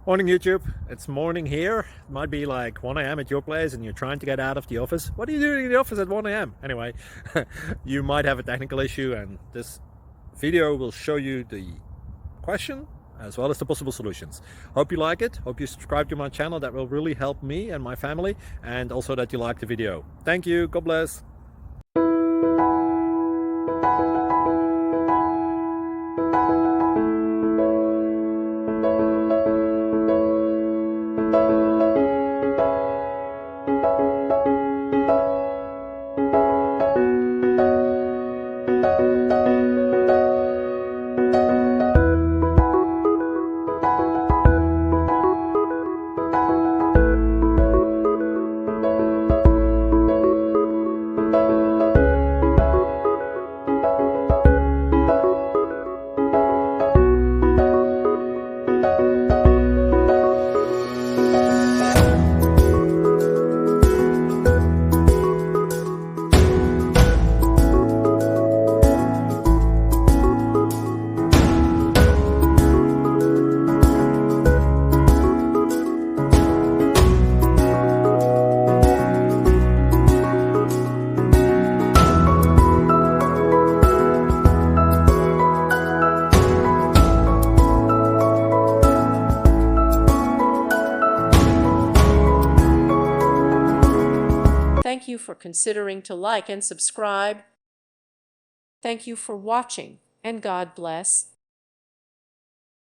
Morning YouTube, it's morning here. It might be like 1 a.m. at your place and you're trying to get out of the office. What are you doing in the office at 1 a.m? Anyway, you might have a technical issue and this video will show you the question as well as the possible solutions. Hope you like it, hope you subscribe to my channel. That will really help me and my family, and also that you like the video. Thank you, God bless. Thank you for considering to like and subscribe. Thank you for watching, and God bless.